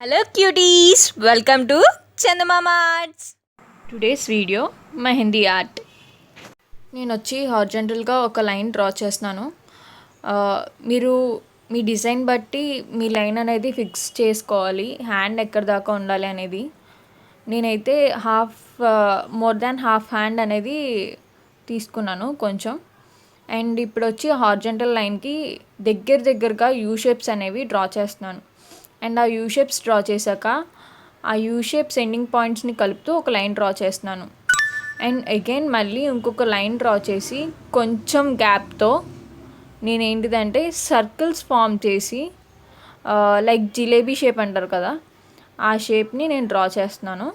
Hello cuties, welcome to Chandamama arts. Today's video mehndi art. నేను వచ్చి హార్జెంటల్గా ఒక లైన్ డ్రా చేస్తున్నాను. మీరు మీ డిజైన్ బట్టి మీ లైన్ అనేది ఫిక్స్ చేసుకోవాలి, హ్యాండ్ ఎక్కడి దాకా ఉండాలి అనేది. నేనైతే మోర్ దాన్ హాఫ్ హ్యాండ్ అనేది తీసుకున్నాను కొంచెం. అండ్ ఇప్పుడు వచ్చి హార్జెంటల్ లైన్కి దగ్గరగా యూ షేప్స్ అనేవి డ్రా చేస్తున్నాను. అండ్ ఆ యూ షేప్స్ డ్రా చేశాక ఆ యూ షేప్స్ ఎండింగ్ పాయింట్స్ని కలుపుతూ ఒక లైన్ డ్రా చేస్తున్నాను. అండ్ అగైన్ మళ్ళీ ఇంకొక లైన్ డ్రా చేసి కొంచెం గ్యాప్తో నేనేంటిదంటే సర్కిల్స్ ఫామ్ చేసి లైక్ జిలేబీ షేప్ అంటారు కదా, ఆ షేప్ని నేను డ్రా చేస్తున్నాను.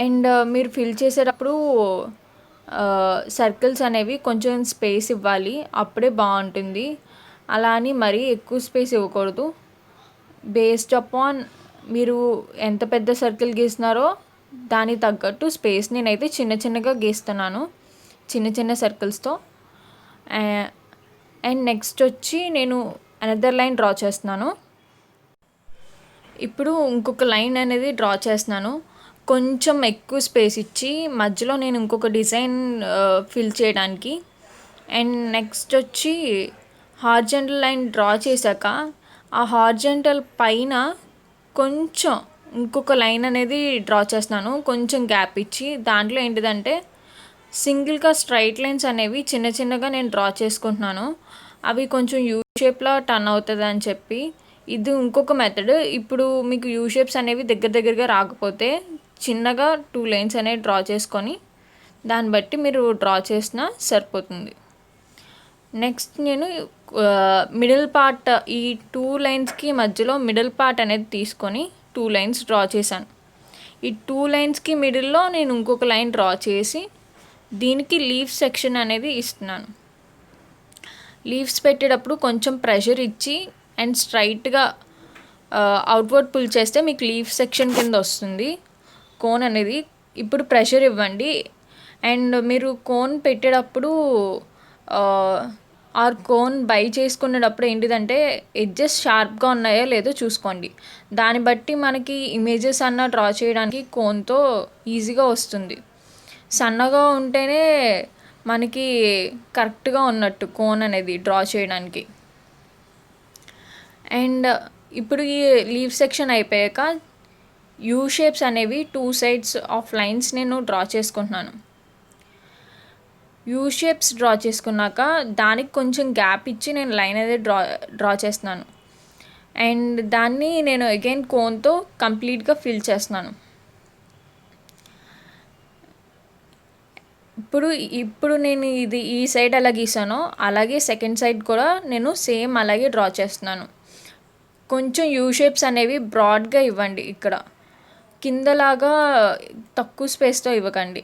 అండ్ మీరు ఫిల్ చేసేటప్పుడు సర్కిల్స్ అనేవి కొంచెం స్పేస్ ఇవ్వాలి, అప్పుడే బాగుంటుంది. అలా అని మరీ ఎక్కువ స్పేస్ ఇవ్వకూడదు. బేస్డ్ అపాన్ మీరు ఎంత పెద్ద సర్కిల్ గీస్తున్నారో దానికి తగ్గట్టు స్పేస్ నేనైతే చిన్నగా గీస్తున్నాను, చిన్న సర్కిల్స్తో. అండ్ నెక్స్ట్ వచ్చి నేను అనదర్ లైన్ డ్రా చేస్తున్నాను. ఇప్పుడు ఇంకొక లైన్ అనేది డ్రా చేస్తున్నాను, కొంచెం ఎక్కువ స్పేస్ ఇచ్చి మధ్యలో నేను ఇంకొక డిజైన్ ఫిల్ చేయడానికి. అండ్ నెక్స్ట్ వచ్చి హార్జెంటల్ లైన్ డ్రా చేశాక ఆ హార్జెంటల్ పైన కొంచెం ఇంకొక లైన్ అనేది డ్రా చేస్తున్నాను, కొంచెం గ్యాప్ ఇచ్చి. దాంట్లో ఏంటిదంటే సింగిల్గా స్ట్రైట్ లైన్స్ అనేవి చిన్నగా నేను డ్రా చేసుకుంటున్నాను. అవి కొంచెం యూ షేప్లో టర్న్ అవుతుంది అని చెప్పి ఇది ఇంకొక మెథడ్. ఇప్పుడు మీకు యూ షేప్స్ అనేవి దగ్గరగా రాకపోతే చిన్నగా 2 లైన్స్ అనేవి డ్రా చేసుకొని దాన్ని బట్టి మీరు డ్రా చేసినా సరిపోతుంది. నెక్స్ట్ నేను మిడిల్ పార్ట్, ఈ 2 లైన్స్కి మధ్యలో మిడిల్ పార్ట్ అనేది తీసుకొని 2 లైన్స్ డ్రా చేశాను. ఈ 2 లైన్స్కి మిడిల్లో నేను ఇంకొక లైన్ డ్రా చేసి దీనికి లీఫ్ సెక్షన్ అనేది ఇస్తున్నాను. లీవ్స్ పెట్టేటప్పుడు కొంచెం ప్రెషర్ ఇచ్చి అండ్ స్ట్రైట్గా అవుట్వర్డ్ పుల్ చేస్తే మీకు లీఫ్ సెక్షన్ కింద వస్తుంది కోన్ అనేది. ఇప్పుడు ప్రెషర్ ఇవ్వండి. అండ్ మీరు కోన్ పెట్టేటప్పుడు ఆర్ కోన్ బై చేసుకునేటప్పుడు ఏంటిదంటే ఎడ్జెస్ షార్ప్గా ఉన్నాయో లేదో చూసుకోండి. దాన్ని బట్టి మనకి ఇమేజెస్ డ్రా చేయడానికి కోన్తో ఈజీగా వస్తుంది. సన్నగా ఉంటేనే మనకి కరెక్ట్గా ఉన్నట్టు కోన్ అనేది డ్రా చేయడానికి. అండ్ ఇప్పుడు ఈ లీవ్ సెక్షన్ అయిపోయాక యూ షేప్స్ అనేవి 2 సైడ్స్ ఆఫ్ లైన్స్ నేను డ్రా చేసుకుంటున్నాను. యూ షేప్స్ డ్రా చేసుకున్నాక దానికి కొంచెం గ్యాప్ ఇచ్చి నేను లైన్ అనేది డ్రా చేస్తున్నాను. అండ్ దాన్ని నేను అగైన్ కోన్తో కంప్లీట్గా ఫిల్ చేస్తున్నాను. ఇప్పుడు నేను ఇది ఈ సైడ్ ఎలా గీసానో అలాగే సెకండ్ సైడ్ కూడా నేను సేమ్ అలాగే డ్రా చేస్తున్నాను. కొంచెం యూ షేప్స్ అనేవి బ్రాడ్గా ఇవ్వండి, ఇక్కడ కిందలాగా తక్కువ స్పేస్తో ఇవ్వకండి.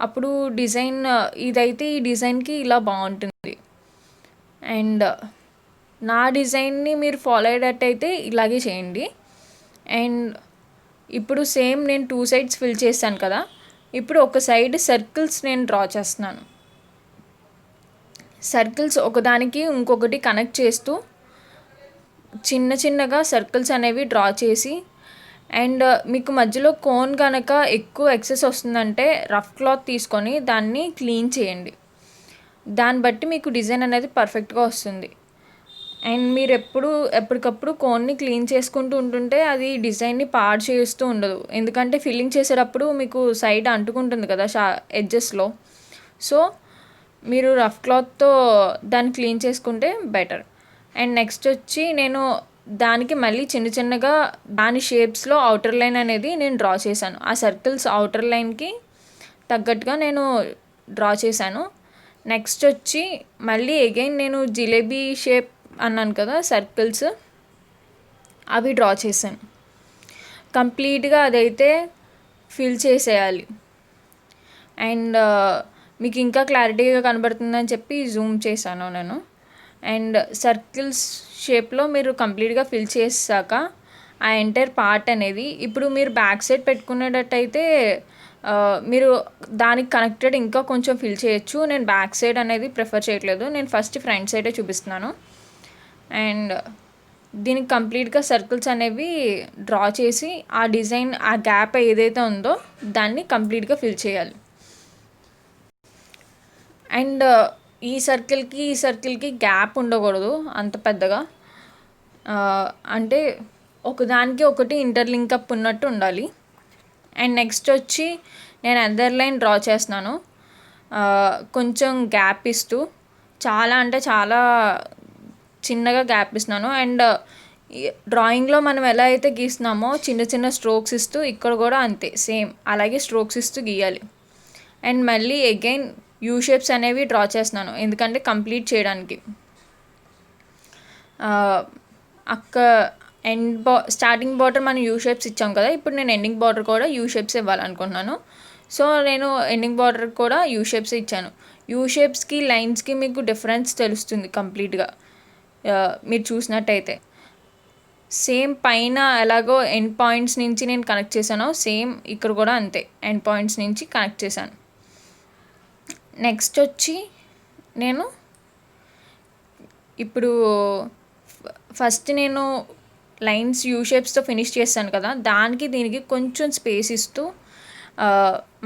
అప్పుడు డిజైన్ ఇదైతే ఈ డిజైన్కి ఇలా బాగుంటుంది. అండ్ నా డిజైన్ని మీరు ఫాలో అయ్యేటట్టయితే ఇలాగే చేయండి. అండ్ ఇప్పుడు సేమ్ నేను 2 సైడ్స్ ఫిల్ చేశాను కదా, ఇప్పుడు ఒక సైడ్ సర్కిల్స్ నేను డ్రా చేస్తున్నాను. సర్కిల్స్ ఒకదానికి ఇంకొకటి కనెక్ట్ చేస్తూ చిన్నగా సర్కిల్స్ అనేవి డ్రా చేసి, అండ్ మీకు మధ్యలో కోన్ కనుక ఎక్కువ ఎక్సెస్ వస్తుందంటే రఫ్ క్లాత్ తీసుకొని దాన్ని క్లీన్ చేయండి. దాన్ని బట్టి మీకు డిజైన్ అనేది పర్ఫెక్ట్గా వస్తుంది. అండ్ మీరు ఎప్పటికప్పుడు కోన్ని క్లీన్ చేసుకుంటూ ఉంటుంటే అది డిజైన్ని పాడు చేస్తూ ఉండదు. ఎందుకంటే ఫిల్లింగ్ చేసేటప్పుడు మీకు సైడ్ అంటుకుంటుంది కదా ఎడ్జెస్లో. సో మీరు రఫ్ క్లాత్తో దాన్ని క్లీన్ చేసుకుంటే బెటర్. అండ్ నెక్స్ట్ వచ్చి నేను దానికి మళ్ళీ చిన్నగా దాని షేప్స్లో అవుటర్ లైన్ అనేది నేను డ్రా చేశాను. ఆ సర్కిల్స్ అవుటర్ లైన్కి తగ్గట్టుగా నేను డ్రా చేశాను. నెక్స్ట్ వచ్చి మళ్ళీ అగైన్ నేను జిలేబీ షేప్ అన్నాను కదా, సర్కిల్స్ అవి డ్రా చేశాను. కంప్లీట్గా అదైతే ఫిల్ చేసేయాలి. అండ్ మీకు ఇంకా క్లారిటీగా కనబడుతుందని చెప్పి జూమ్ చేశాను నేను. అండ్ సర్కిల్స్ షేప్లో మీరు కంప్లీట్గా ఫిల్ చేసాక ఆ ఎంటైర్ పార్ట్ అనేది ఇప్పుడు మీరు బ్యాక్ సైడ్ పెట్టుకునేటట్టయితే మీరు దానికి కనెక్టెడ్ ఇంకా కొంచెం ఫిల్ చేయొచ్చు. నేను బ్యాక్ సైడ్ అనేది ప్రిఫర్ చేయట్లేదు, నేను ఫస్ట్ ఫ్రంట్ సైడే చూపిస్తున్నాను. అండ్ దీనికి కంప్లీట్గా సర్కిల్స్ అనేవి డ్రా చేసి ఆ డిజైన్ ఆ గ్యాప్ ఏదైతే ఉందో దాన్ని కంప్లీట్గా ఫిల్ చేయాలి. అండ్ ఈ సర్కిల్కి గ్యాప్ ఉండకూడదు అంత పెద్దగా. అంటే ఒకదానికి ఒకటి ఇంటర్లింక్ అప్ ఉన్నట్టు ఉండాలి. అండ్ నెక్స్ట్ వచ్చి నేను అదర్ లైన్ డ్రా చేస్తున్నాను, కొంచెం గ్యాప్ ఇస్తూ, చాలా అంటే చాలా చిన్నగా గ్యాప్ ఇస్తున్నాను. అండ్ డ్రాయింగ్లో మనం ఎలా అయితే గీస్తున్నామో చిన్న చిన్న స్ట్రోక్స్ ఇస్తూ ఇక్కడ కూడా అంతే సేమ్ అలాగే స్ట్రోక్స్ ఇస్తూ గీయాలి. అండ్ మళ్ళీ అగైన్ యూ షేప్స్ అనేవి డ్రా చేస్తున్నాను ఎందుకంటే కంప్లీట్ చేయడానికి. అక్క స్టార్టింగ్ బార్డర్ మనం యూ షేప్స్ ఇచ్చాం కదా, ఇప్పుడు నేను ఎండింగ్ బార్డర్ కూడా యూ షేప్స్ ఇవ్వాలనుకుంటున్నాను. సో నేను ఎండింగ్ బార్డర్ కూడా యూ షేప్స్ ఇచ్చాను. యూ షేప్స్కి లైన్స్కి మీకు డిఫరెన్స్ తెలుస్తుంది కంప్లీట్గా మీరు చూసినట్టయితే. సేమ్ పైన ఎలాగో ఎండ్ పాయింట్స్ నుంచి నేను కనెక్ట్ చేశానో సేమ్ ఇక్కడ కూడా అంతే ఎండ్ పాయింట్స్ నుంచి కనెక్ట్ చేశాను. నెక్స్ట్ వచ్చి నేను ఇప్పుడు ఫస్ట్ నేను లైన్స్ యూ షేప్స్తో ఫినిష్ చేశాను కదా, దానికి దీనికి కొంచెం స్పేస్ ఇస్తూ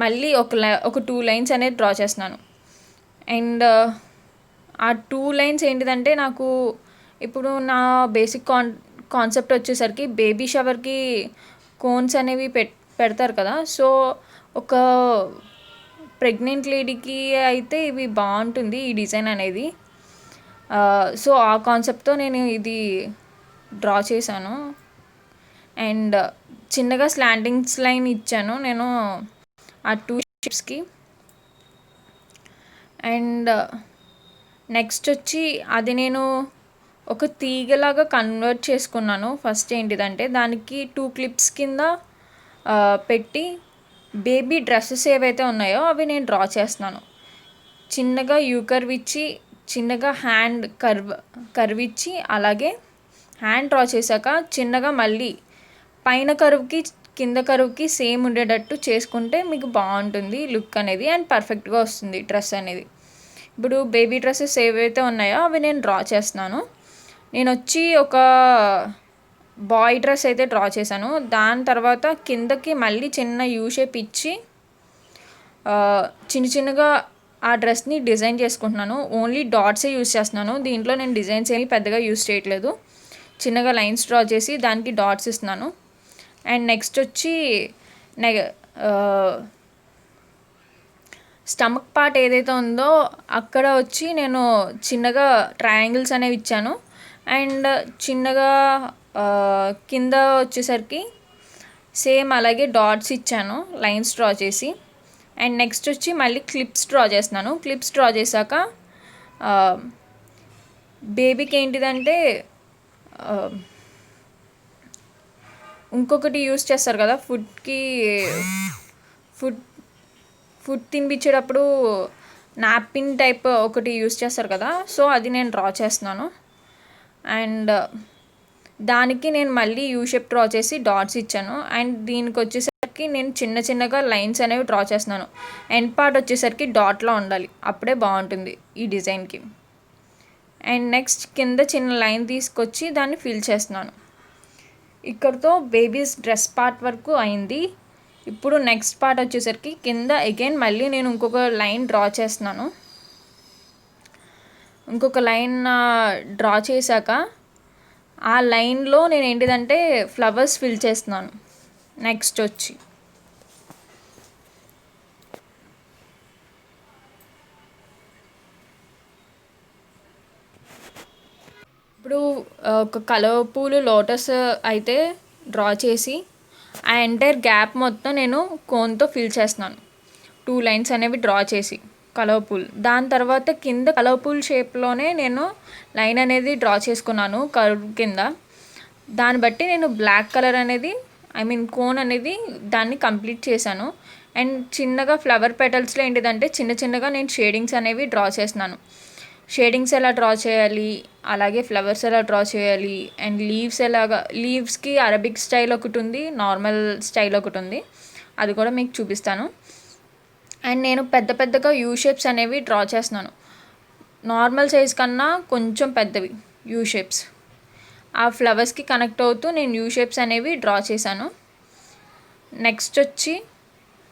మళ్ళీ ఒక 2 లైన్స్ అనేది డ్రా చేస్తున్నాను. అండ్ ఆ 2 లైన్స్ ఏంటిదంటే నాకు ఇప్పుడు నా బేసిక్ కాన్సెప్ట్ వచ్చేసరికి బేబీ షవర్కి కోన్స్ అనేవి పెడతారు కదా, సో ఒక ప్రెగ్నెంట్ లేడీకి అయితే ఇవి బాగుంటుంది ఈ డిజైన్ అనేది. సో ఆ కాన్సెప్ట్తో నేను ఇది డ్రా చేశాను. అండ్ చిన్నగా స్లాంటింగ్స్ లైన్ ఇచ్చాను నేను ఆ 2 షేప్స్కి. అండ్ నెక్స్ట్ వచ్చి అది నేను ఒక తీగలాగా కన్వర్ట్ చేసుకున్నాను. ఫస్ట్ ఏంటిదంటే దానికి 2 క్లిప్స్ కింద పెట్టి బేబీ డ్రెస్సెస్ ఏవైతే ఉన్నాయో అవి నేను డ్రా చేస్తున్నాను. చిన్నగా యూ కర్వ్ ఇచ్చి, చిన్నగా హ్యాండ్ కర్వ్ ఇచ్చి, అలాగే హ్యాండ్ డ్రా చేశాక చిన్నగా మళ్ళీ పైన కర్వ్కి కింద కర్వ్కి సేమ్ ఉండేటట్టు చేసుకుంటే మీకు బాగుంటుంది లుక్ అనేది అండ్ పర్ఫెక్ట్గా వస్తుంది డ్రెస్ అనేది. ఇప్పుడు బేబీ డ్రెస్సెస్ ఏవైతే ఉన్నాయో అవి నేను డ్రా చేస్తున్నాను. నేను వచ్చి ఒక బాయ్ డ్రెస్ అయితే డ్రా చేశాను. దాని తర్వాత కిందకి మళ్ళీ చిన్న యూ షేప్ ఇచ్చి చిన్న చిన్నగా ఆ డ్రెస్ని డిజైన్ చేసుకుంటున్నాను. ఓన్లీ డాట్సే యూస్ చేస్తున్నాను, దీంట్లో నేను డిజైన్స్ ఏమి పెద్దగా యూస్ చేయట్లేదు. చిన్నగా లైన్స్ డ్రా చేసి దానికి డాట్స్ ఇస్తున్నాను. అండ్ నెక్స్ట్ వచ్చి స్టమక్ పార్ట్ ఏదైతే ఉందో అక్కడ వచ్చి నేను చిన్నగా ట్రయాంగిల్స్ అనేవి ఇచ్చాను. అండ్ చిన్నగా కింద వచ్చేసరికి సేమ్ అలాగే డాట్స్ ఇచ్చాను లైన్స్ డ్రా చేసి. అండ్ నెక్స్ట్ వచ్చి మళ్ళీ క్లిప్స్ డ్రా చేస్తున్నాను. క్లిప్స్ డ్రా చేశాక బేబీకి ఏంటిదంటే ఇంకొకటి యూస్ చేస్తారు కదా ఫుడ్ తినిపించేటప్పుడు నాప్కిన్ టైప్ ఒకటి యూస్ చేస్తారు కదా, సో అది నేను డ్రా చేస్తున్నాను. అండ్ దానికి నేను మళ్ళీ యూ షేప్ డ్రా చేసి డాట్స్ ఇచ్చాను. అండ్ దీనికి వచ్చేసరికి నేను చిన్న చిన్నగా లైన్స్ అనేవి డ్రా చేస్తున్నాను. ఎండ్ పార్ట్ వచ్చేసరికి డాట్లో ఉండాలి, అప్పుడే బాగుంటుంది ఈ డిజైన్కి. అండ్ నెక్స్ట్ కింద చిన్న లైన్ తీసుకొచ్చి దాన్ని ఫిల్ చేస్తున్నాను. ఇక్కడితో బేబీస్ డ్రెస్ పార్ట్ వరకు అయింది. ఇప్పుడు నెక్స్ట్ పార్ట్ వచ్చేసరికి కింద అగైన్ మళ్ళీ నేను ఇంకొక లైన్ డ్రా చేస్తున్నాను. ఇంకొక లైన్ డ్రా చేశాక ఆ లైన్లో నేను ఏంటిదంటే ఫ్లవర్స్ ఫిల్ చేస్తున్నాను. నెక్స్ట్ వచ్చి ఇప్పుడు ఒక కలవ పూలు లోటస్ అయితే డ్రా చేసి ఆ ఎంటైర్ గ్యాప్ మొత్తం నేను కోన్తో ఫిల్ చేస్తున్నాను. 2 లైన్స్ అనేవి డ్రా చేసి కలవ పూలు. దాని తర్వాత కింద కలవ పూల్ షేప్లోనే నేను లైన్ అనేది డ్రా చేసుకున్నాను కర్వ్ కింద. దాన్ని బట్టి నేను బ్లాక్ కలర్ అనేది కోన్ అనేది దాన్ని కంప్లీట్ చేశాను. అండ్ చిన్నగా ఫ్లవర్ పెటల్స్లో ఏంటిదంటే చిన్న చిన్నగా నేను షేడింగ్స్ అనేవి డ్రా చేస్తున్నాను. షేడింగ్స్ ఎలా డ్రా చేయాలి, అలాగే ఫ్లవర్స్ ఎలా డ్రా చేయాలి, అండ్ లీవ్స్కి అరబిక్ స్టైల్ ఒకటి ఉంది, నార్మల్ స్టైల్ ఒకటి ఉంది, అది కూడా మీకు చూపిస్తాను. అండ్ నేను పెద్ద పెద్దగా యూ షేప్స్ అనేవి డ్రా చేస్తున్నాను, నార్మల్ సైజ్ కన్నా కొంచెం పెద్దవి యూ షేప్స్. ఆ ఫ్లవర్స్కి కనెక్ట్ అవుతూ నేను యూ షేప్స్ అనేవి డ్రా చేశాను. నెక్స్ట్ వచ్చి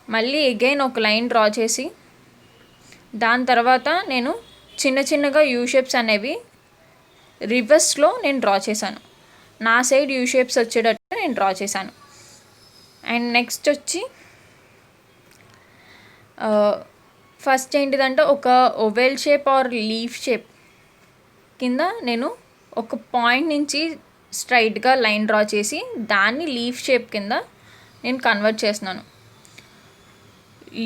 మళ్ళీ అగైన్ ఒక లైన్ డ్రా చేసి దాని తర్వాత నేను చిన్న చిన్నగా యూ షేప్స్ అనేవి రివర్స్లో నేను డ్రా చేశాను. నా సైడ్ యూ షేప్స్ వచ్చేటట్టు నేను డ్రా చేశాను. అండ్ నెక్స్ట్ వచ్చి ఫస్ట్ ఏంటిదంటే ఒక oval shape or leaf shape కింద నేను ఒక పాయింట్ నుంచి స్ట్రైట్గా లైన్ డ్రా చేసి దాన్ని లీఫ్ షేప్ కింద నేను కన్వర్ట్ చేస్తున్నాను.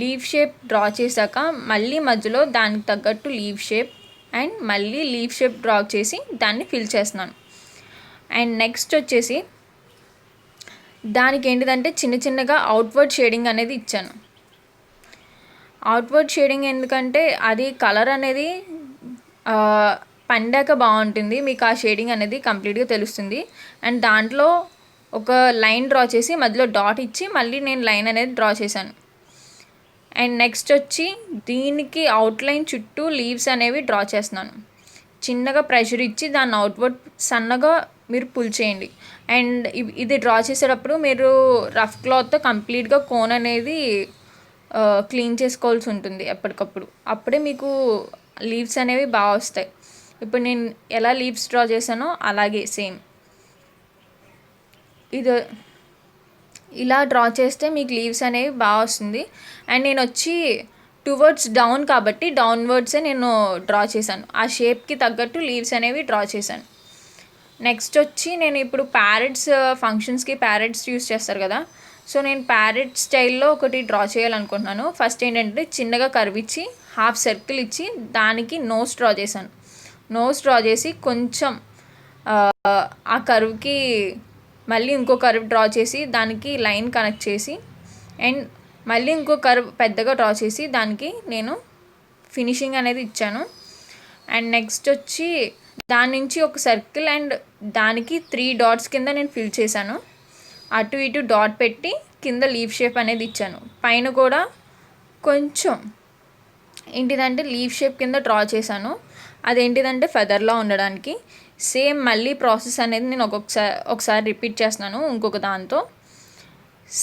లీఫ్ షేప్ డ్రా చేశాక మళ్ళీ మధ్యలో దానికి తగ్గట్టు లీఫ్ షేప్ అండ్ మళ్ళీ లీఫ్ షేప్ డ్రా చేసి దాన్ని ఫిల్ చేస్తున్నాను. అండ్ నెక్స్ట్ వచ్చేసి దానికి ఏంటిదంటే చిన్న చిన్నగా అవుట్వర్డ్ షేడింగ్ అనేది ఇచ్చాను. అవుట్వర్డ్ షేడింగ్ ఎందుకంటే అది కలర్ అనేది పండాక బాగుంటుంది, మీకు ఆ షేడింగ్ అనేది కంప్లీట్గా తెలుస్తుంది. అండ్ దాంట్లో ఒక లైన్ డ్రా చేసి మధ్యలో డాట్ ఇచ్చి మళ్ళీ నేను లైన్ అనేది డ్రా చేశాను. అండ్ నెక్స్ట్ వచ్చి దీనికి అవుట్లైన్ చుట్టూ లీవ్స్ అనేవి డ్రా చేస్తున్నాను. చిన్నగా ప్రెషర్ ఇచ్చి దాన్ని అవుట్వర్డ్ సన్నగా మీరు పుల్ చేయండి. అండ్ ఇది డ్రా చేసేటప్పుడు మీరు రఫ్ క్లాత్తో కంప్లీట్గా కోన్ అనేది క్లీన్ చేసుకోవాల్సి ఉంటుంది ఎప్పటికప్పుడు. అప్పుడే మీకు లీవ్స్ అనేవి బాగా వస్తాయి. ఇప్పుడు నేను ఎలా లీవ్స్ డ్రా చేశానో అలాగే సేమ్ ఇది ఇలా డ్రా చేస్తే మీకు లీవ్స్ అనేవి బాగా వస్తుంది. అండ్ నేను వచ్చి టువర్డ్స్ డౌన్ కాబట్టి డౌన్వర్డ్సే నేను డ్రా చేశాను. ఆ షేప్కి తగ్గట్టు లీవ్స్ అనేవి డ్రా చేశాను. నెక్స్ట్ వచ్చి నేను ఇప్పుడు ప్యారెట్స్ ఫంక్షన్స్కి ప్యారెట్స్ యూస్ చేస్తారు కదా, సో నేను ప్యారెట్ స్టైల్లో ఒకటి డ్రా చేయాలనుకుంటున్నాను. ఫస్ట్ ఏంటంటే చిన్నగా కర్వ్ ఇచ్చి హాఫ్ సర్కిల్ ఇచ్చి దానికి నోస్ డ్రా చేశాను. నోస్ డ్రా చేసి కొంచెం ఆ కర్వ్కి మళ్ళీ ఇంకో కర్వ్ డ్రా చేసి దానికి లైన్ కనెక్ట్ చేసి అండ్ మళ్ళీ ఇంకో కర్వ్ పెద్దగా డ్రా చేసి దానికి నేను ఫినిషింగ్ అనేది ఇచ్చాను. అండ్ నెక్స్ట్ వచ్చి దాని నుంచి ఒక సర్కిల్ అండ్ దానికి 3 డాట్స్ కింద నేను ఫిల్ చేశాను. అటు ఇటు డాట్ పెట్టి కింద లీఫ్ షేప్ అనేది ఇచ్చాను. పైన కూడా కొంచెం ఏంటిదంటే లీఫ్ షేప్ కింద డ్రా చేశాను. అదేంటిదంటే ఫెదర్లా ఉండడానికి. సేమ్ మళ్ళీ ప్రాసెస్ అనేది నేను ఒకసారి రిపీట్ చేస్తున్నాను ఇంకొక దాంతో.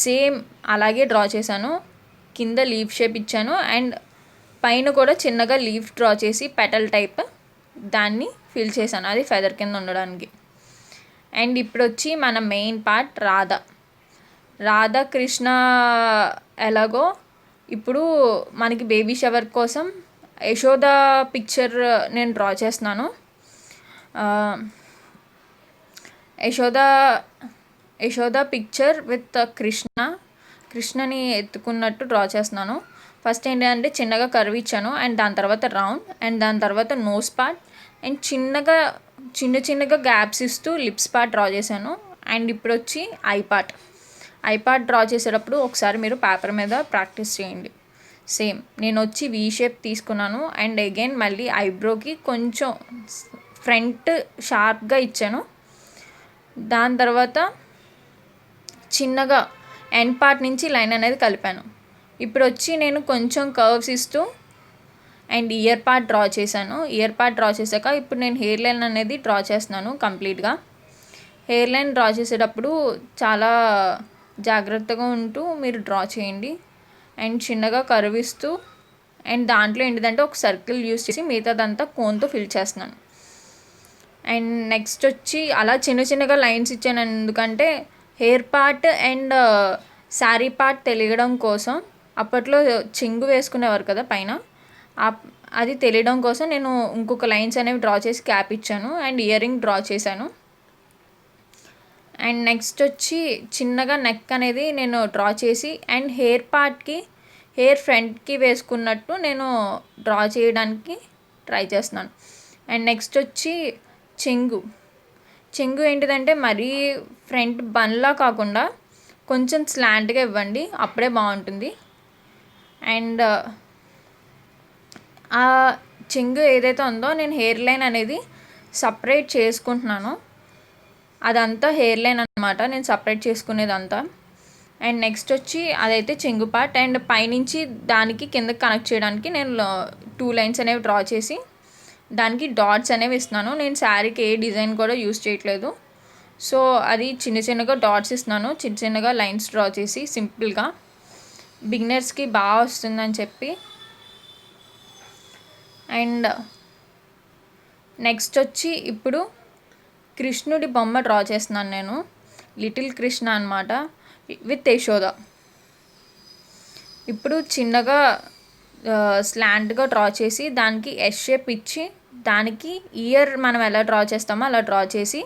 సేమ్ అలాగే డ్రా చేశాను. కింద లీఫ్ షేప్ ఇచ్చాను అండ్ పైన కూడా చిన్నగా లీఫ్ డ్రా చేసి పెటల్ టైప్ దాన్ని ఫిల్ చేశాను, అది ఫెదర్ కింద ఉండడానికి. అండ్ ఇప్పుడు వచ్చి మన మెయిన్ పార్ట్ రాధాకృష్ణ ఎలాగో ఇప్పుడు మనకి బేబీ షవర్ కోసం యశోద పిక్చర్ నేను డ్రా చేస్తున్నాను. యశోద పిక్చర్ విత్ కృష్ణని ఎత్తుకున్నట్టు డ్రా చేస్తున్నాను. ఫస్ట్ ఏంటంటే చిన్నగా కర్వ్ ఇచ్చాను అండ్ దాని తర్వాత రౌండ్ అండ్ దాని తర్వాత నోస్ పార్ట్ అండ్ చిన్నగా గ్యాప్స్ ఇస్తూ లిప్స్ పార్ట్ డ్రా చేశాను. అండ్ ఇప్పుడు వచ్చి ఐ పార్ట్ డ్రా చేసేటప్పుడు ఒకసారి మీరు పేపర్ మీద ప్రాక్టీస్ చేయండి. సేమ్ నేను వచ్చి వీ షేప్ తీసుకున్నాను అండ్ అగైన్ మళ్ళీ ఐబ్రోకి కొంచెం ఫ్రంట్ షార్ప్గా ఇచ్చాను. దాని తర్వాత చిన్నగా ఎండ్ పార్ట్ నుంచి లైన్ అనేది కలిపాను. ఇప్పుడు వచ్చి నేను కొంచెం కర్వ్స్ ఇస్తూ అండ్ ఇయర్ పార్ట్ డ్రా చేశాను. ఇయర్ పార్ట్ డ్రా చేశాక ఇప్పుడు నేను హెయిర్ లైన్ అనేది డ్రా చేస్తున్నాను కంప్లీట్గా. హెయిర్ లైన్ డ్రా చేసేటప్పుడు చాలా జాగ్రత్తగా ఉంటూ మీరు డ్రా చేయండి. అండ్ చిన్నగా కర్వ్ ఇస్తూ అండ్ దాంట్లో ఏంటిదంటే ఒక సర్కిల్ యూస్ చేసి మిగతాదంతా కోన్తో ఫిల్ చేస్తున్నాను. అండ్ నెక్స్ట్ వచ్చి అలా చిన్నగా లైన్స్ ఇచ్చాను ఎందుకంటే hair part and sari part తెలియడం కోసం. అప్పట్లో చెంగు వేసుకునేవారు కదా పైన, అది తెలియడం కోసం నేను ఇంకొక లైన్స్ అనేవి డ్రా చేసి క్యాప్ ఇచ్చాను అండ్ ఇయర్ రింగ్ డ్రా చేశాను. అండ్ నెక్స్ట్ వచ్చి చిన్నగా నెక్ అనేది నేను డ్రా చేసి అండ్ హెయిర్ ఫ్రంట్కి వేసుకున్నట్టు నేను డ్రా చేయడానికి ట్రై చేస్తున్నాను. అండ్ నెక్స్ట్ వచ్చి చెంగు ఏంటిదంటే మరీ ఫ్రంట్ బన్లా కాకుండా కొంచెం స్లాంట్గా ఇవ్వండి, అప్పుడే బాగుంటుంది. అండ్ ఆ చెంగు ఏదైతే ఉందో నేను హెయిర్ లైన్ అనేది సపరేట్ చేసుకుంటున్నాను. అదంతా హెయిర్ లైన్ అనమాట, నేను సపరేట్ చేసుకునేదంతా. అండ్ నెక్స్ట్ వచ్చి అదైతే చెంగు పార్ట్ అండ్ పైనుంచి దానికి కిందకి కనెక్ట్ చేయడానికి నేను 2 లైన్స్ అనేవి డ్రా చేసి దానికి డాట్స్ అనేవి ఇస్తున్నాను. నేను శారీకి ఏ డిజైన్ కూడా యూస్ చేయట్లేదు, సో అది చిన్న చిన్నగా డాట్స్ ఇస్తున్నాను, చిన్న చిన్నగా లైన్స్ డ్రా చేసి సింపుల్గా. బిగినర్స్కి బాగా వస్తుందని చెప్పి. అండ్ నెక్స్ట్ వచ్చి ఇప్పుడు కృష్ణుడి బొమ్మ డ్రా చేస్తున్నాను నేను. లిటిల్ కృష్ణ అనమాట, విత్ యశోద. ఇప్పుడు చిన్నగా స్లాంట్గా డ్రా చేసి దానికి ఎస్ షేప్ ఇచ్చి దానికి ఇయర్ మనం ఎలా డ్రా చేస్తామో అలా డ్రా చేసి,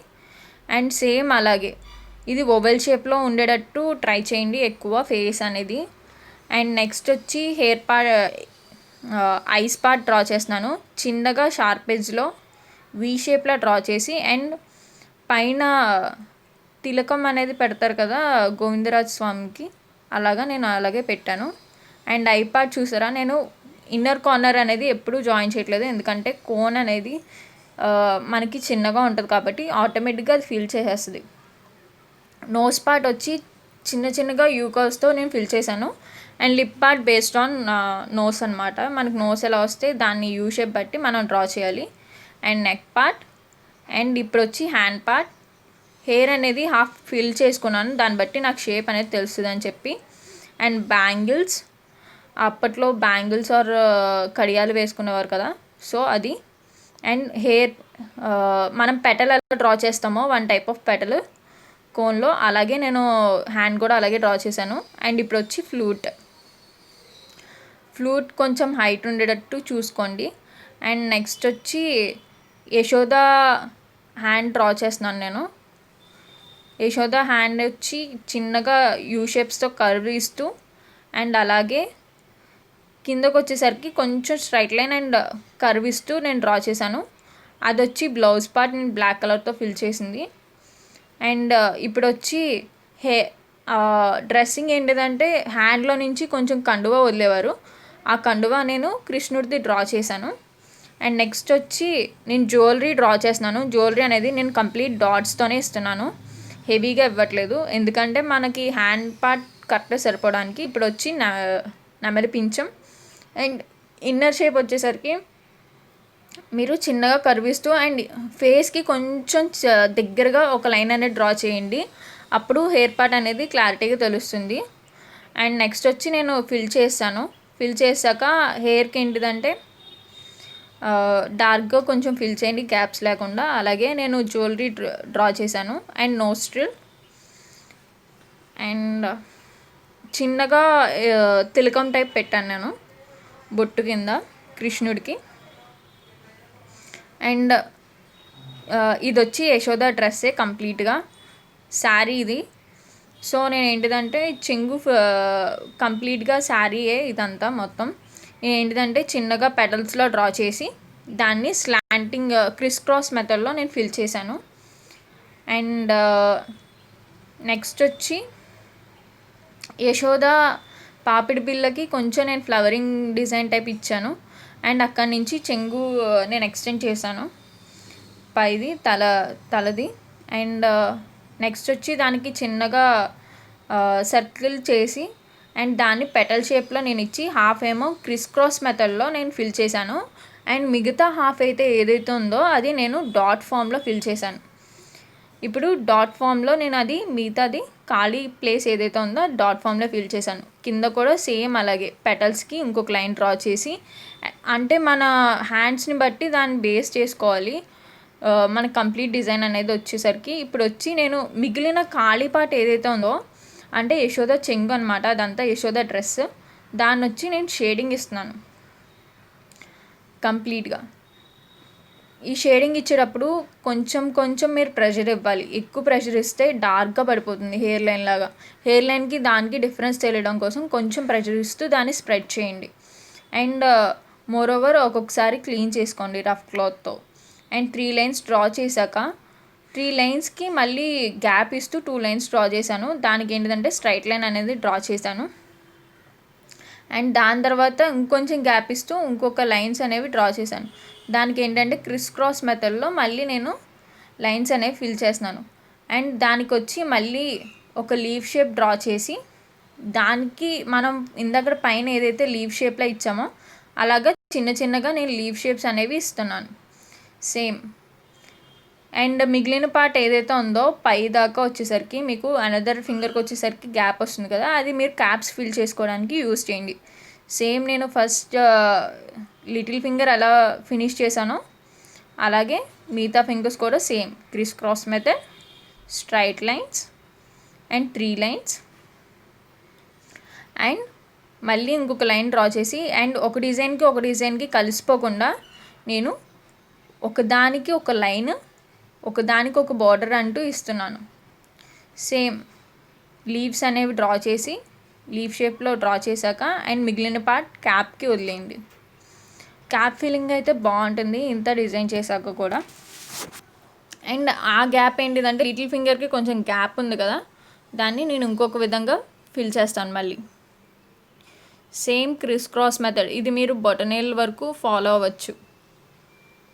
అండ్ సేమ్ అలాగే ఇది ఓవెల్ షేప్లో ఉండేటట్టు ట్రై చేయండి ఎక్కువ ఫేస్ అనేది. అండ్ నెక్స్ట్ వచ్చి hair part, ice part draw చేస్తున్నాను. చిన్నగా షార్ప్ ఎడ్జ్లో వీ షేప్లో డ్రా చేసి, అండ్ పైన తిలకం అనేది పెడతారు కదా గోవిందరాజ స్వామికి, అలాగా నేను అలాగే పెట్టాను. అండ్ ఐ పార్ట్ చూసారా, నేను ఇన్నర్ కార్నర్ అనేది ఎప్పుడూ జాయిన్ చేయట్లేదు, ఎందుకంటే కోన్ అనేది మనకి చిన్నగా ఉంటుంది కాబట్టి ఆటోమేటిక్గా అది ఫిల్ చేసేస్తుంది. నోస్ పార్ట్ వచ్చి చిన్న చిన్నగా యూ కర్వ్స్తో నేను ఫిల్ చేశాను. And lip part based on nose అనమాట, మనకు నోస్ ఎలా వస్తే దాన్ని యూ షేప్ బట్టి మనం డ్రా చేయాలి. And neck part. అండ్ ఇప్పుడు వచ్చి హ్యాండ్ పార్ట్. హెయిర్ అనేది హాఫ్ ఫిల్ చేసుకున్నాను, దాన్ని బట్టి నాకు షేప్ అనేది తెలుస్తుంది అని చెప్పి. అండ్ బ్యాంగిల్స్, అప్పట్లో బ్యాంగిల్స్ ఆర్ కడియాలు వేసుకునేవారు కదా, సో అది. అండ్ హెయిర్ మనం పెటల్ ఎలా డ్రా చేస్తామో వన్ టైప్ ఆఫ్ పెటల్ కోన్లో, అలాగే నేను హ్యాండ్ కూడా అలాగే డ్రా చేశాను. అండ్ ఇప్పుడు వచ్చి ఫ్లూట్ కొంచెం హైట్ ఉండేటట్టు చూసుకోండి. అండ్ నెక్స్ట్ వచ్చి యశోద హ్యాండ్ డ్రా చేస్తున్నాను నేను. యశోద హ్యాండ్ వచ్చి చిన్నగా యూ షేప్స్తో కర్వ్ ఇస్తూ, అండ్ అలాగే కిందకు వచ్చేసరికి కొంచెం స్ట్రైట్ లైన్ అండ్ కర్వ్ ఇస్తూ నేను డ్రా చేశాను. అది వచ్చి బ్లౌజ్ పార్ట్ నేను బ్లాక్ కలర్తో ఫిల్ చేసింది. అండ్ ఇప్పుడు వచ్చి డ్రెస్సింగ్ ఏంటిదంటే హ్యాండ్లో నుంచి కొంచెం కండువా వదిలేవారు, ఆ కండువా నేను కృష్ణుడిది డ్రా చేశాను. అండ్ నెక్స్ట్ వచ్చి నేను జ్యువెలరీ డ్రా చేస్తున్నాను. జ్యువెలరీ అనేది నేను కంప్లీట్ డాట్స్తోనే ఇస్తున్నాను, హెవీగా ఇవ్వట్లేదు, ఎందుకంటే మనకి హ్యాండ్ పార్ట్ కరెక్ట్గా సరిపోవడానికి. ఇప్పుడు వచ్చి నెమలి పించం. అండ్ ఇన్నర్ షేప్ వచ్చేసరికి మీరు చిన్నగా కర్విస్తూ అండ్ ఫేస్కి కొంచెం దగ్గరగా ఒక లైన్ అనేది డ్రా చేయండి, అప్పుడు హెయిర్ పార్ట్ అనేది క్లారిటీగా తెలుస్తుంది. అండ్ నెక్స్ట్ వచ్చి నేను ఫిల్ చేశాక హెయిర్కి ఏంటిదంటే డార్క్గా కొంచెం ఫిల్ చేయండి గ్యాప్స్ లేకుండా. అలాగే నేను జ్యువెలరీ డ్రా చేశాను. And nostril. అండ్ చిన్నగా తిలకం టైప్ పెట్టాను నేను బొట్టు కింద కృష్ణుడికి. అండ్ ఇది వచ్చి యశోద డ్రెస్సే కంప్లీట్గా, శారీ ఇది. సో నేను ఏంటిదంటే చెంగు కంప్లీట్గా శారీయే ఇదంతా మొత్తం. నేను ఏంటిదంటే చిన్నగా పెటల్స్లో డ్రా చేసి దాన్ని స్లాంటింగ్ క్రిస్ క్రాస్ మెథడ్లో నేను ఫిల్ చేశాను. అండ్ నెక్స్ట్ వచ్చి యశోద పాపిడి బిళ్ళకి కొంచెం నేను ఫ్లవరింగ్ డిజైన్ టైప్ ఇచ్చాను. అండ్ అక్కడి నుంచి చెంగు నేను ఎక్స్టెండ్ చేశాను పైది తలది. అండ్ నెక్స్ట్ వచ్చి దానికి చిన్నగా సర్కిల్ చేసి అండ్ దాన్ని పెటల్ షేప్లో నేను ఇచ్చి హాఫ్ ఏమో క్రిస్ క్రాస్ మెథడ్లో నేను ఫిల్ చేశాను. అండ్ మిగతా హాఫ్ అయితే ఏదైతే ఉందో అది నేను డాట్ ఫామ్లో ఫిల్ చేశాను. ఇప్పుడు డాట్ ఫామ్లో నేను అది మిగతాది ఖాళీ ప్లేస్ ఏదైతే ఉందో డాట్ ఫామ్లో ఫిల్ చేశాను. కింద కూడా సేమ్ అలాగే పెటల్స్కి ఇంకొక లైన్ డ్రా చేసి, అంటే మన హ్యాండ్స్ని బట్టి దాన్ని బేస్ చేసుకోవాలి మన కంప్లీట్ డిజైన్ అనేది వచ్చేసరికి. ఇప్పుడు వచ్చి నేను మిగిలిన ఖాళీ పార్ట్ ఏదైతే ఉందో అంటే యశోద చెంగు అనమాట, అదంతా యశోద డ్రెస్, దాన్ని వచ్చి నేను షేడింగ్ ఇస్తున్నాను కంప్లీట్గా. ఈ షేడింగ్ ఇచ్చేటప్పుడు కొంచెం మీరు ప్రెషర్ ఇవ్వాలి, ఎక్కువ ప్రెషర్ ఇస్తే డార్క్గా పడిపోతుంది హెయిర్ లైన్ లాగా. హెయిర్ లైన్కి దానికి డిఫరెన్స్ తెలియడం కోసం కొంచెం ప్రెషర్ ఇస్తూ దాన్ని స్ప్రెడ్ చేయండి. అండ్ మోరోవర్ ఒక్కొక్కసారి క్లీన్ చేసుకోండి రఫ్ క్లాత్తో. అండ్ 3 లైన్స్ డ్రా చేశాక 3 లైన్స్కి మళ్ళీ గ్యాప్ ఇస్తూ 2 లైన్స్ డ్రా చేశాను. దానికి ఏంటిదంటే స్ట్రైట్ లైన్ అనేది డ్రా చేశాను. అండ్ దాని తర్వాత ఇంకొంచెం గ్యాప్ ఇస్తూ ఇంకొక లైన్స్ అనేవి డ్రా చేశాను. దానికి ఏంటంటే క్రిస్ క్రాస్ మెథడ్లో మళ్ళీ నేను లైన్స్ అనేవి ఫిల్ చేస్తున్నాను. అండ్ దానికి వచ్చి మళ్ళీ ఒక లీవ్ షేప్ డ్రా చేసి దానికి మనం ఇందాక పైన ఏదైతే లీవ్ షేప్లో ఇచ్చామో అలాగా చిన్నగా నేను లీవ్ షేప్స్ అనేవి ఇస్తున్నాను సేమ్. అండ్ మిగిలిన పార్ట్ ఏదైతే ఉందో పై దాకా వచ్చేసరికి మీకు అనదర్ ఫింగర్కి వచ్చేసరికి గ్యాప్ వస్తుంది కదా, అది మీరు క్యాప్స్ ఫిల్ చేసుకోవడానికి యూస్ చేయండి. సేమ్ నేను ఫస్ట్ లిటిల్ ఫింగర్ ఎలా ఫినిష్ చేశానో అలాగే మిగతా ఫింగర్స్ కూడా same criss cross method, straight lines and 3 lines and మళ్ళీ ఇంకొక లైన్ డ్రా చేసి, అండ్ ఒక డిజైన్కి కలిసిపోకుండా నేను ఒకదానికి ఒక లైన్, ఒకదానికి ఒక బార్డర్ అంటూ ఇస్తున్నాను. సేమ్ లీవ్స్ అనేవి డ్రా చేసి లీవ్ షేప్లో డ్రా చేశాక అండ్ మిగిలిన పార్ట్ క్యాప్కి వదిలేయండి. క్యాప్ ఫీలింగ్ అయితే బాగుంటుంది ఇంత డిజైన్ చేశాక కూడా. అండ్ ఆ గ్యాప్ ఏంటిదంటే లిటిల్ ఫింగర్కి కొంచెం గ్యాప్ ఉంది కదా, దాన్ని నేను ఇంకొక విధంగా ఫిల్ చేస్తాను మళ్ళీ. సేమ్ క్రిస్ క్రాస్ మెథడ్ ఇది మీరు బొటనేల్ వరకు ఫాలో అవ్వచ్చు.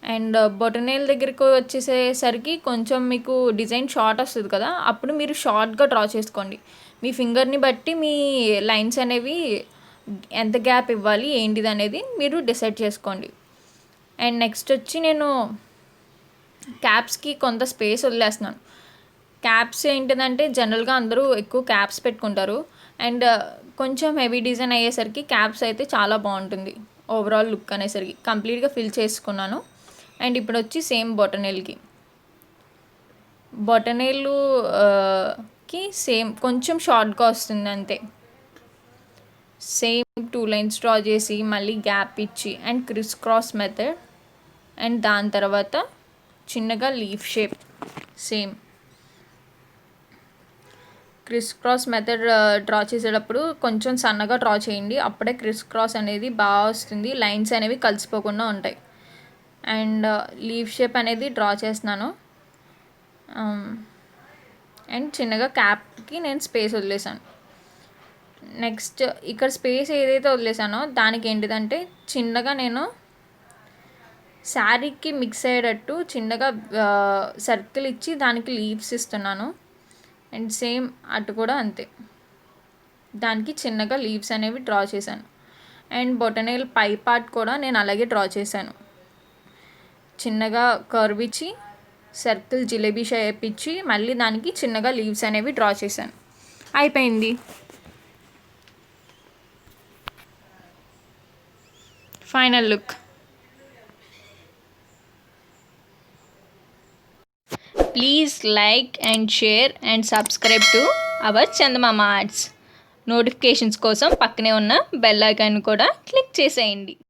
అండ్ బొటనేల్ దగ్గరికి వచ్చేసేసరికి కొంచెం మీకు డిజైన్ షార్ట్ వస్తుంది కదా, అప్పుడు మీరు షార్ట్గా డ్రా చేసుకోండి. మీ ఫింగర్ని బట్టి మీ లైన్స్ అనేవి ఎంత గ్యాప్ ఇవ్వాలి ఏంటిది అనేది మీరు డిసైడ్ చేసుకోండి. అండ్ నెక్స్ట్ వచ్చి నేను క్యాప్స్కి కొంత స్పేస్ వదిలేస్తున్నాను. క్యాప్స్ ఏంటిదంటే జనరల్గా అందరూ ఎక్కువ క్యాప్స్ పెట్టుకుంటారు, అండ్ కొంచెం హెవీ డిజైన్ అయ్యేసరికి క్యాప్స్ అయితే చాలా బాగుంటుంది. ఓవరాల్ లుక్ అనేసరికి కంప్లీట్గా ఫిల్ చేసుకున్నాను. అండ్ ఇప్పుడు వచ్చి సేమ్ బొటనేలుకి సేమ్ కొంచెం షార్ట్గా వస్తుంది అంతే. సేమ్ 2 లైన్స్ డ్రా చేసి మళ్ళీ గ్యాప్ ఇచ్చి and criss cross method, and దాని తర్వాత చిన్నగా leaf shape. Same criss cross method draw చేసేటప్పుడు కొంచెం సన్నగా డ్రా చేయండి, అప్పుడే క్రిస్ క్రాస్ అనేది బాగా వస్తుంది, లైన్స్ అనేవి కలిసిపోకుండా ఉంటాయి. అండ్ లీఫ్ షేప్ అనేది డ్రా చేస్తున్నాను. అండ్ చిన్నగా క్యాప్కి నేను స్పేస్ వదిలేసాను. నెక్స్ట్ ఇక్కడ స్పేస్ ఏదైతే వదిలేసానో దానికి ఏంటిదంటే చిన్నగా నేను శారీకి మిక్స్ అయ్యేటట్టు చిన్నగా సర్కిల్ ఇచ్చి దానికి లీవ్స్ ఇస్తున్నాను. అండ్ సేమ్ అటు కూడా అంతే, దానికి చిన్నగా లీవ్స్ అనేవి డ్రా చేశాను. అండ్ బొటనేల్ పై పార్ట్ కూడా నేను అలాగే డ్రా చేశాను. చిన్నగా కర్వ్ ఇచ్చి సర్కిల్ జిలేబీ షేప్ ఇచ్చి మళ్ళీ దానికి చిన్నగా లీవ్స్ అనేవి డ్రా చేశాను. అయిపోయింది. Final look. Please like and share and subscribe to our Chandamama arts. Notifications కోసం పక్కనే ఉన్న బెల్ ఐకాన్ కూడా క్లిక్ చేసేయండి.